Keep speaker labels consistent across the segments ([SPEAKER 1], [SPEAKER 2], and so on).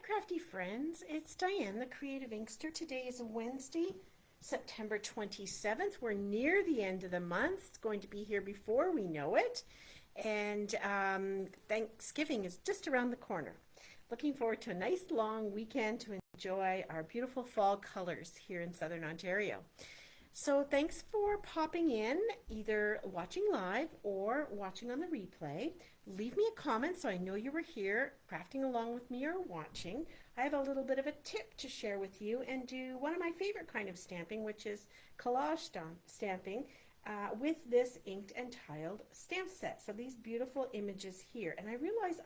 [SPEAKER 1] crafty friends, it's Diane, the Creative Inkster. Today is Wednesday, September 27th. We're near the end of the month. It's going to be here before we know it. And Thanksgiving is just around the corner. Looking forward to a nice long weekend to enjoy our beautiful fall colors here in Southern Ontario. So thanks for popping in, either watching live or watching on the replay. Leave me a comment so I know you were here crafting along with me or watching. I have a little bit of a tip to share with you and do one of my favorite kind of stamping, which is collage stamping with this inked and tiled stamp set. So these beautiful images here. And I realized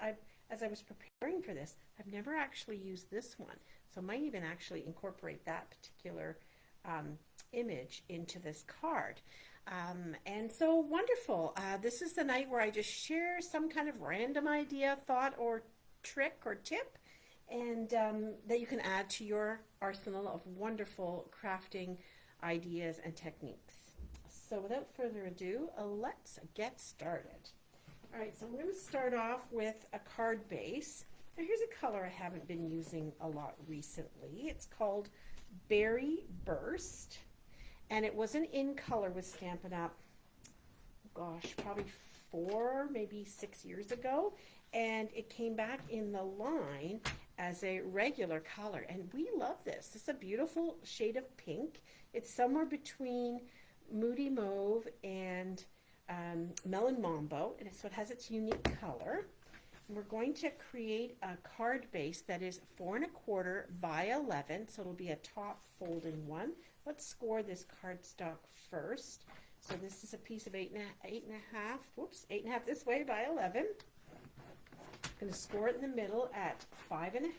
[SPEAKER 1] as I was preparing for this, I've never actually used this one. So I might even actually incorporate that particular image into this card. And so wonderful. This is the night where I just share some kind of random idea, thought, or trick or tip, and that you can add to your arsenal of wonderful crafting ideas and techniques. So without further ado, let's get started. All right, so I'm going to start off with a card base. Now here's a color I haven't been using a lot recently. It's called Berry Burst. And it was an in color with Stampin' Up, gosh, probably 4, maybe 6 years ago. And it came back in the line as a regular color. And we love this. This is a beautiful shade of pink. It's somewhere between Moody Mauve and Melon Mambo. And so it has its unique color. And we're going to create a card base that is 4 1/4 by 11. So it'll be a top folding one. Let's score this cardstock first. So this is a piece of 8 1/2 this way by 11. I'm going to score it in the middle at 5 1/2.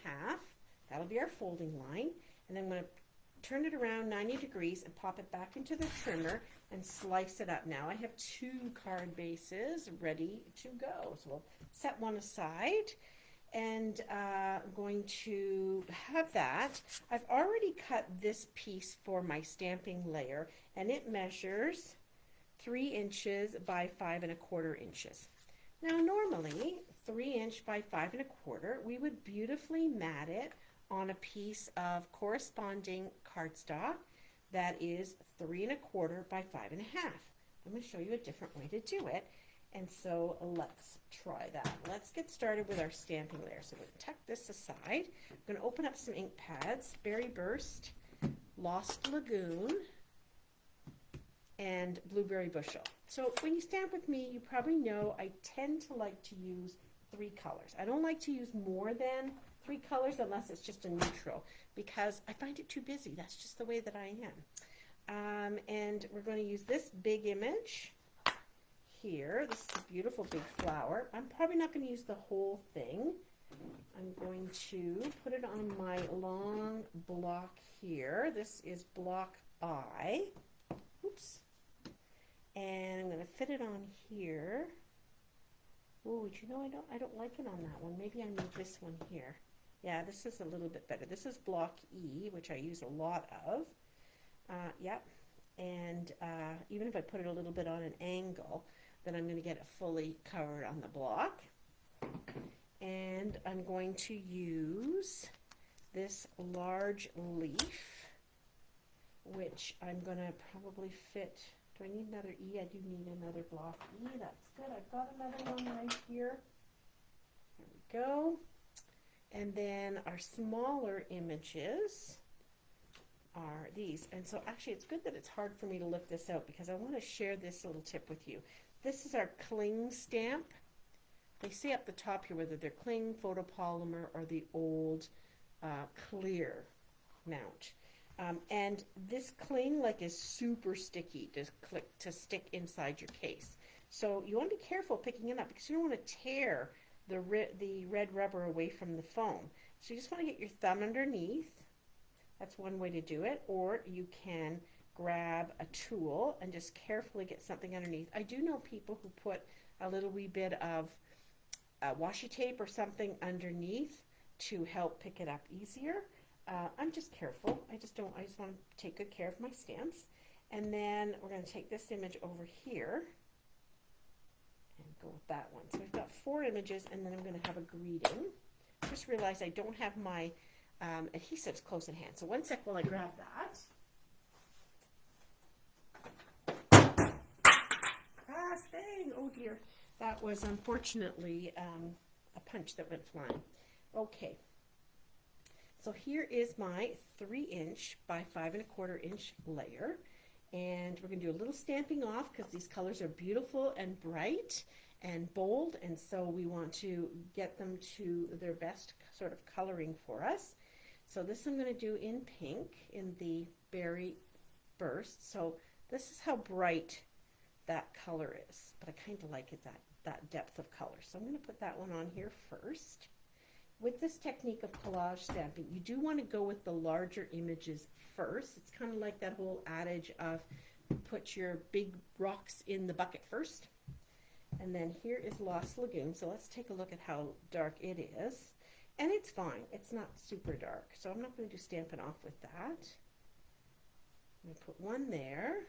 [SPEAKER 1] That'll be our folding line. And then I'm going to turn it around 90 degrees and pop it back into the trimmer and slice it up. Now I have 2 card bases ready to go. So we'll set one aside. And I'm going to have that. I've already cut this piece for my stamping layer, and it measures 3 inches by 5 1/4 inches. Now normally 3 inch by 5 1/4, we would beautifully mat it on a piece of corresponding cardstock that is 3 1/4 by 5 1/2. I'm going to show you a different way to do it. And so let's try that. Let's get started with our stamping layer. So we're going to tuck this aside. I'm going to open up some ink pads, Berry Burst, Lost Lagoon, and Blueberry Bushel. So when you stamp with me, you probably know I tend to like to use 3 colors. I don't like to use more than 3 colors unless it's just a neutral, because I find it too busy. That's just the way that I am. And we're going to use this big image here. This is a beautiful big flower. I'm probably not going to use the whole thing. I'm going to put it on my long block here. This is block I. Oops. And I'm going to fit it on here. Oh, you know, I don't like it on that one. Maybe I need this one here. Yeah, this is a little bit better. This is block E, which I use a lot of. Yep. And even if I put it a little bit on an angle, then I'm going to get it fully covered on the block. And I'm going to use this large leaf, which I'm going to probably fit. Do I need another E? I do need another block E. That's good. I've got another one right here. There we go. And then our smaller images are these. And so actually it's good that it's hard for me to lift this out, because I want to share this little tip with you. This is our cling stamp. They say up the top here whether they're cling, photopolymer, or the old clear mount. And this cling is super sticky to stick inside your case. So you want to be careful picking it up, because you don't want to tear the red rubber away from the foam. So you just want to get your thumb underneath. That's one way to do it. Or you can grab a tool and just carefully get something underneath. I do know people who put a little wee bit of washi tape or something underneath to help pick it up easier. I'm just careful. I just want to take good care of my stamps. And then we're going to take this image over here and go with that one. So we've got 4 images, and then I'm going to have a greeting. Just realized I don't have my adhesives close at hand. So one sec while I grab that. Ah, stang! Oh dear. That was unfortunately a punch that went flying. Okay. So here is my 3" by 5 1/4" layer. And we're going to do a little stamping off because these colors are beautiful and bright and bold, and so we want to get them to their best sort of coloring for us. So this I'm going to do in pink in the berry burst. So this is how bright that color is, but I kind of like it that depth of color. So I'm going to put that one on here first. With this technique of collage stamping, you do want to go with the larger images first. It's kind of like that whole adage of put your big rocks in the bucket first. And then here is Lost Lagoon. So let's take a look at how dark it is. And it's fine. It's not super dark. So I'm not going to do Stampin' Off with that. I'm going to put one there.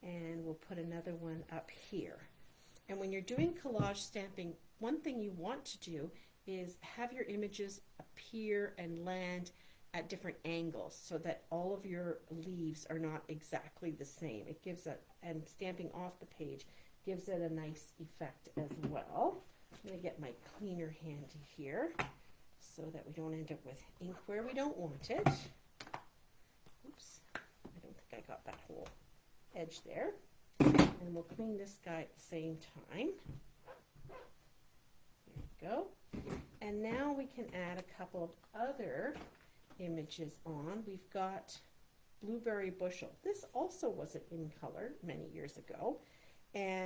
[SPEAKER 1] And we'll put another one up here. And when you're doing collage stamping, one thing you want to do is have your images appear and land at different angles so that all of your leaves are not exactly the same. It gives and stamping off the page gives it a nice effect as well. I'm going to get my cleaner handy here so that we don't end up with ink where we don't want it. Oops, I don't think I got that whole edge there. And we'll clean this guy at the same time. There we go. And now we can add a couple of other images on. We've got Blueberry Bushel. This also wasn't in color many years ago. And